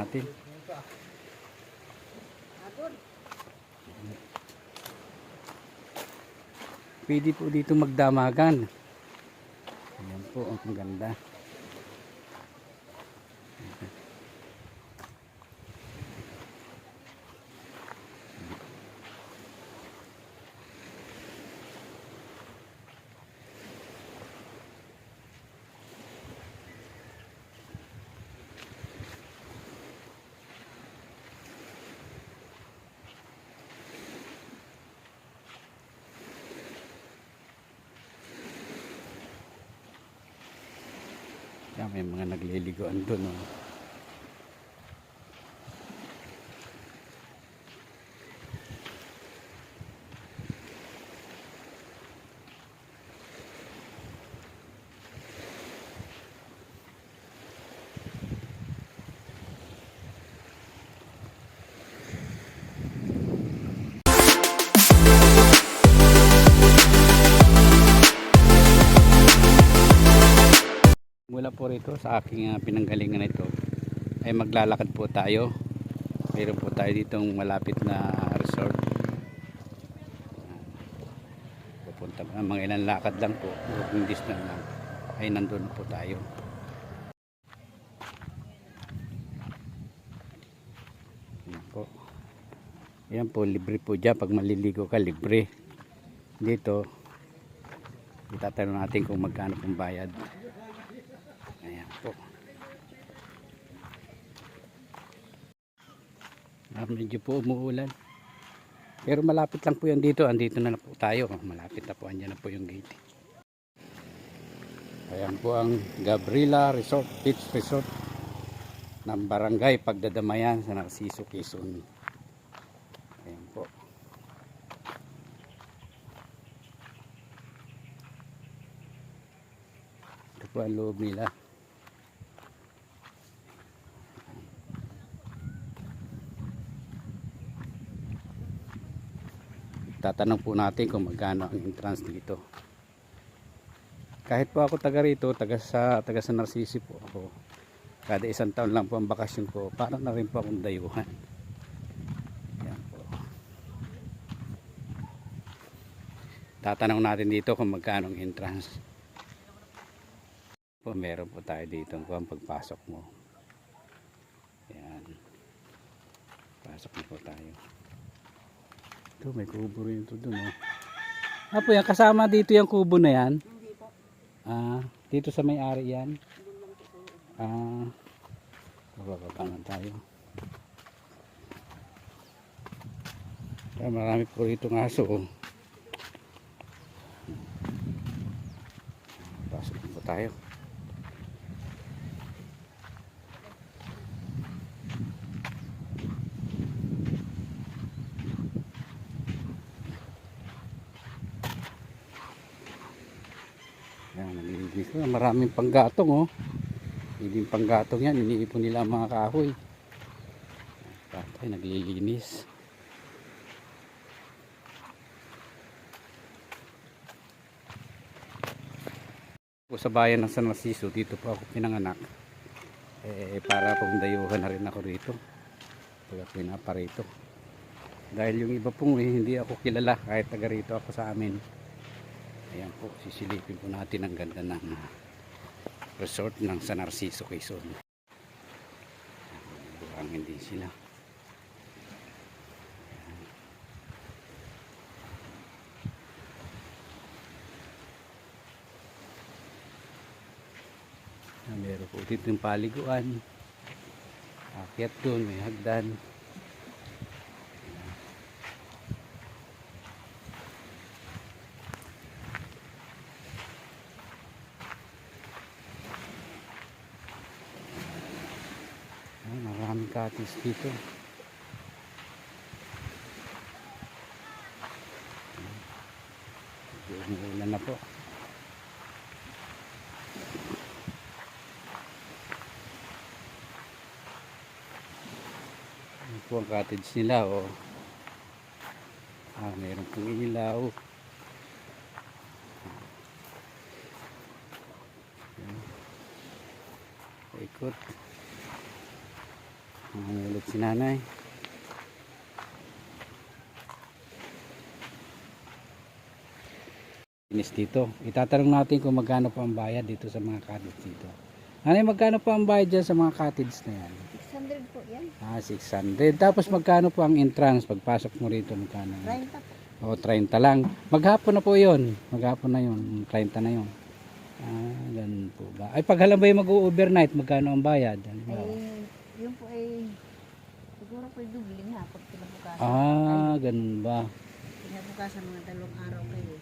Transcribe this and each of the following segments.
natin. Pwede po dito magdamagan. Ayan po, ang ganda. Yan, may mga nagliliguan doon. Oh. Mula po rito sa aking pinanggalingan ito ay maglalakad po tayo. Mayroon po tayo ditong malapit na resort. Pupunta mga ilang lakad lang po, walking distance lang ay nandun po tayo. Yan po. Yan po, libre po dyan. Pag maliligo ka, libre. Dito itatanong natin kung magkano pong bayad. Ayan po. Medyo po umuulan. Pero malapit lang po yan dito. Andito na po tayo. Malapit na po. Andyan na po yung gate. Ayan po ang Gabriela Resort, Beach Resort ng Barangay Pagdadamayan sa Narciso, Quezon. Ayan po. Ito po ang loob nila. Tatanong po natin kung magkano ang entrance dito. Kahit po ako taga rito, taga sa Narciso po ako. Kada isang taon lang po ang bakasyon ko, para na rin po akong dayuhan. Yan po. Tatanong natin dito kung magkano ang entrance. Po, meron po tayo dito kung pagpasok mo. Yan. Pasok na po tayo. Ito, may kubo rin ito dun. Oh. Po yan, kasama dito yung kubo na yan? Hindi po. Dito sa may-ari yan? Bababa na tayo. Marami po rito ng aso. Oh. Pasok na po tayo. Yan, maraming panggatong. Oh. Hindi panggatong yan, iniipon nila ang mga kahoy. Patay, naglilinis. Po sa bayan ng San Narciso, dito po ako pinanganak. Para pong dayuhan na rin ako rito. Pag ako pinaparito. Dahil yung iba pong hindi ako kilala, kahit taga rito ako sa amin. Ayan po, sisilipin po natin ang ganda ng resort ng San Narciso, Quezon. Buhangin din sila. Meron po dito yung paliguan. Akyat doon, may hagdan. Maraming cottage dito. Umuulan na po. Ito po ang cottage nila. Oh. Mayroon pong ilaw. Ikot. Ulit si nanay. Inis dito. Itatanong natin kung magkano pa ang bayad dito sa mga cottage dito. Nanay, magkano pa ang bayad dyan sa mga cottage na yan? 600 po yan. 600. Tapos magkano po ang entrance pagpasok mo rito? Magkano? 30 po. O, 30 lang. Maghapon na po yun. Maghapon na yun. 30 na yun. Ganun po ba? Ay, pag halimbawa mag-overnight, magkano ang bayad? Yun po ay siguro po dubli na pag pinabukasan. Ganun ba? Pinabukasan mga 2 araw kayo.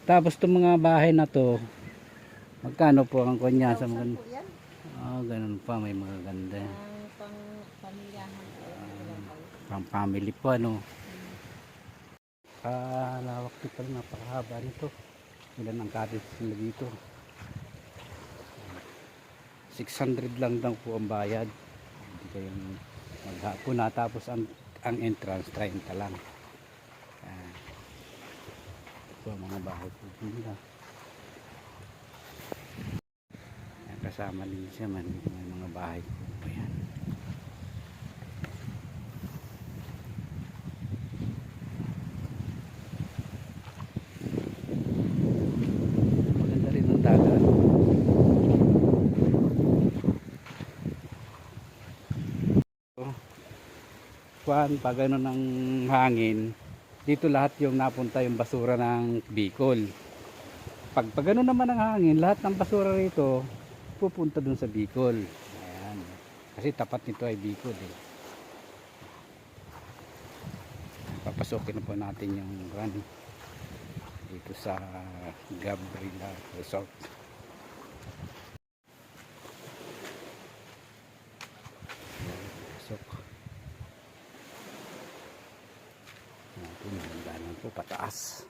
Tapos itong mga bahay na to, magkano po ang kanya sa mga... po yan. Ganun pa. May mga ganda. Ang pang-pamilyahan po. Pang family po, ano. Lawak dito, napakahaba nito. Ilan ang cottage nila dito. 600 lang daw po ang bayad. Hindi kayong maghapon na. Tapos ang entrance 30 lang. Ito ang mga bahay po nila. Kasama din siya man. May mga bahay po pa yan. Maganda rin ang dagat. Pag ano ng hangin, dito lahat yung napunta yung basura ng Bicol. Pag ano naman ang hangin, lahat ng basura rito pupunta dun sa Bicol. Ayan. Kasi tapat nito ay Bicol eh. Papasokin na po natin yung run dito sa Gabriela Resort. Pasok. Magandaan po pataas.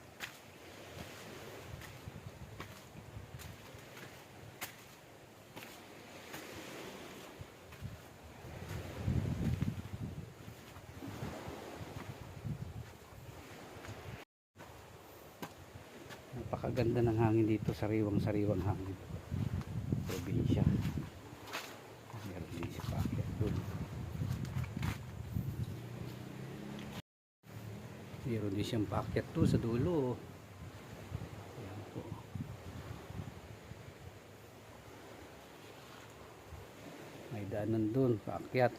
Napakaganda ng hangin dito, sariwang hangin. Probinsya. Meron din siya paakyat doon. Meron din siyang paakyat doon sa dulo. Ayan po. May daanan doon, paakyat.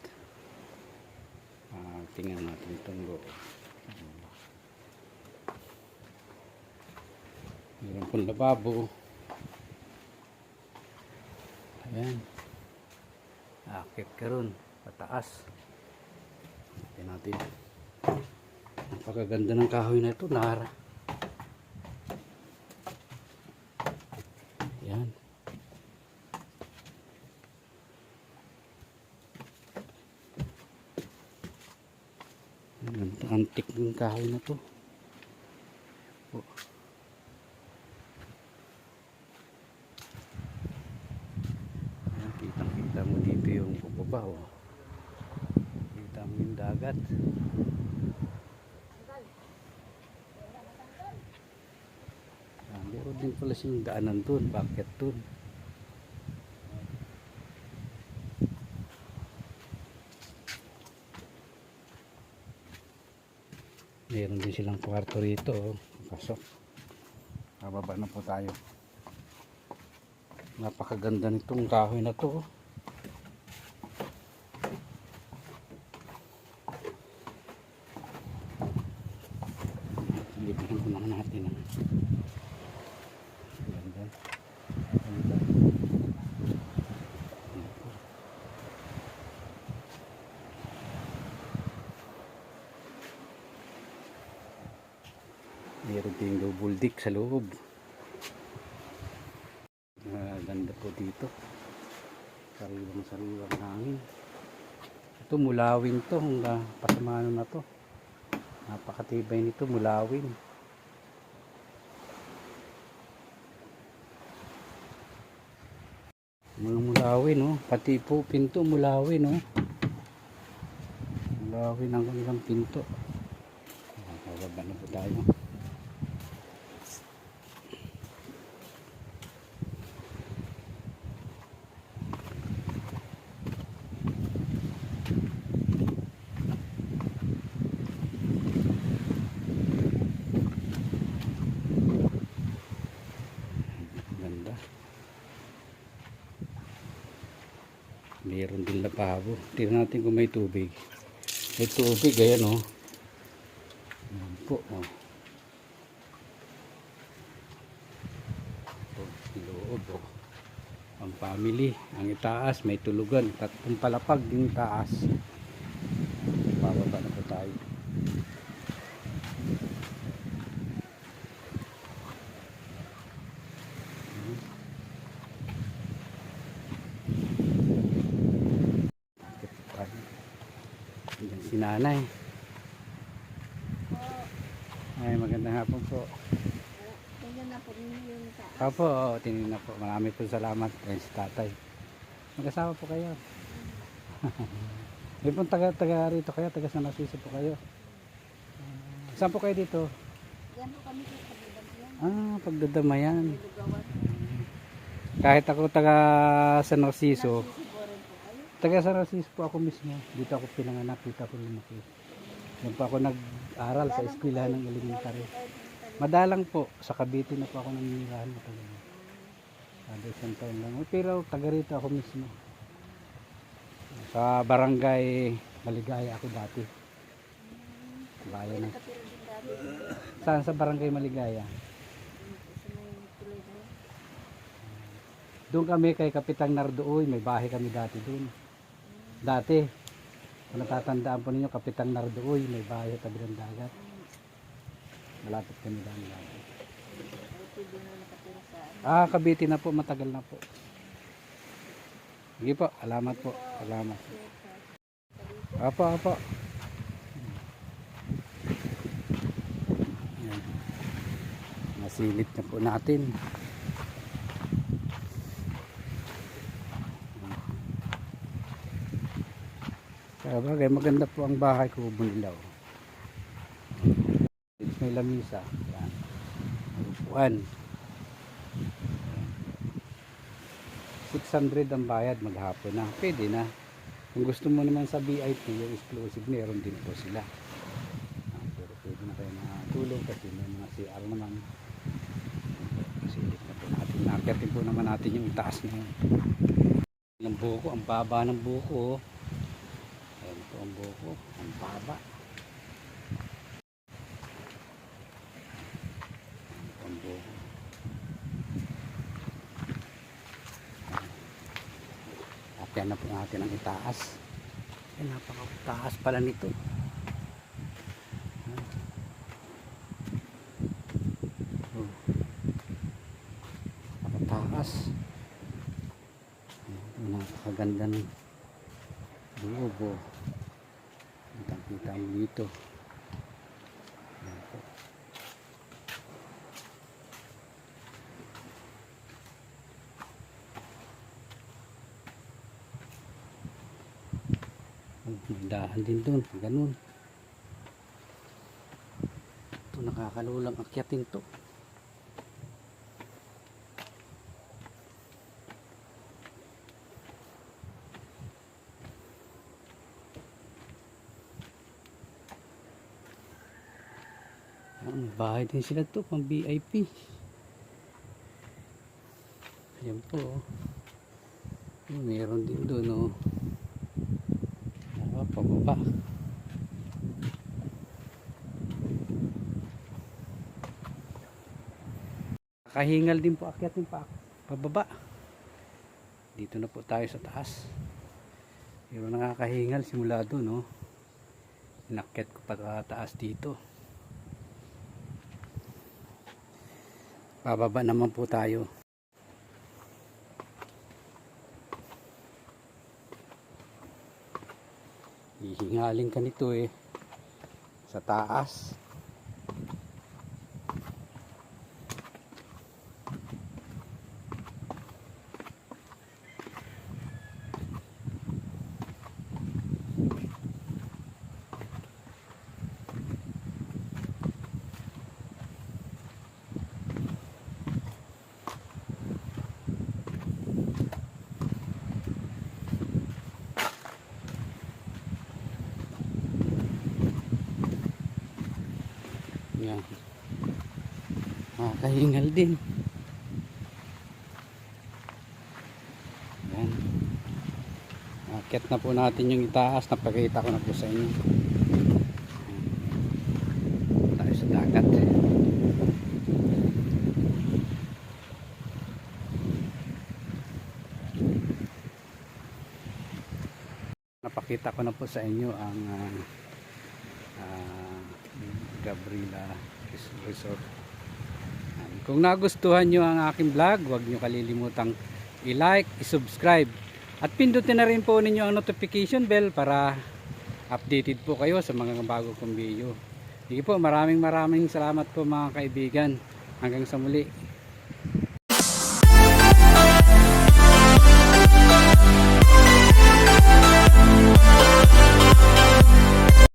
Tingnan natin itong loob. Meron pong lababo. Ayan. Akit ka ron. Pataas. Tingnan natin. Napakaganda ng kahoy na ito. Nara. Ayan. Antik ng kahoy na ito. Kita mo dito yung bubaba, oh. Kita mo yung dagat. Meron din pala siyang daanan dun, bakit dun. Meron din silang kwarto rito, oh. Pasok. Bababa na po tayo. Napakaganda nitong kahoy na to. Libuhin ko naman natin. Ganda. Ganda. Meron din double deck sa loob. Ganda po dito. Sariwang hangin. Ito mulawin to. Pasamano na to. Napakatibay nito, mulawin. Mga mulawin, oh. Pati po pinto mulawin, oh. Mulawin ang kanilang pinto. Bababa na po tayo. Meron din lababo. Tingnan natin kung may tubig. May tubig, ayan o. Ayan po, o. Ito, loob, o. Ang family, ang itaas, may tulugan. Tatlong palapag yung taas. Bababa na po tayo. Diyan si nanay. Ay, magandang hapon po. Ganyan na po ninyo yung taas. Opo, tingin na po. Marami po salamat. Ayun si tatay. Mag-asawa po kayo. May pong taga rito kayo, taga San Narciso po kayo. Saan po kayo dito? Yan po kami sa kabilang yan. Pagdadamayan. May lugawan. Kahit ako taga San Narciso, Narciso po rin po kayo. taga San Narciso po ako mismo. Dito ako pinanganak, dito ako lumaki. Yan po ako nag-aral sa eskwelahan ng elementary. Madalang po, sa Cavite na po ako nanginirahan matagal. Kada isang taon lang. Pero taga rito ako mismo. Sa barangay Maligaya ako dati. Bayan na. Nakatira din dati. Saan sa barangay Maligaya? Sa may tuloy mo. Doon kami kay Kapitang Nardoy, may bahay kami dati doon. Dati, kung natatandaan po ninyo, Kapitang Nardoy, may bahay sa tabi ng dagat. Malapit kami daan dati. Ito din na nakatira sa Cavite na po, matagal na po. Sige po, alamat po. Alamat. Apo. Yan. Nasilip na po natin. Kaya bagay, maganda po ang bahay ko, Bunilaw. May lamisa. Yan. Upuan. 600 ang bayad, maghapon na. Pwede na. Kung gusto mo naman sa VIP, yung exclusive, meron din po sila. Pero pwede na kayo natulog kasi may mga CR naman. Silip na po natin. Nakyatin po naman natin yung taas ng buko. Ang baba ng buko. Ayan po ang buko. Ang baba. Ang buko. Akyan na po natin ang itaas. Ay, napakataas pala nito. Oh. Napakataas. Napakaganda ng buo. Kita mo dito. Ayan po. May dahan din doon, ganun. Ito nakakalulang akyatin to. May bahay din sila to, pang VIP. Ayan po. Meron din doon, oh. Pababa. Nakahingal din po, akyatin pa pababa. Dito na po tayo sa taas. Pero nakakahingal simula doon, no. Inakyat ko pa taas dito. Pababa naman po tayo. Hihingaling ka nito sa taas. Yan. Kahingal din. Yan. Akit na po natin yung itaas. Napakita ko na po sa inyo. Tayo sa dagat. Napakita ko na po sa inyo ang Gabrila Resort. Kung nagustuhan nyo ang aking vlog, huwag nyo kalilimutang i-like, i-subscribe at pindutin na rin po ninyo ang notification bell para updated po kayo sa mga bago kong video. Sige po, maraming salamat po mga kaibigan. Hanggang sa muli.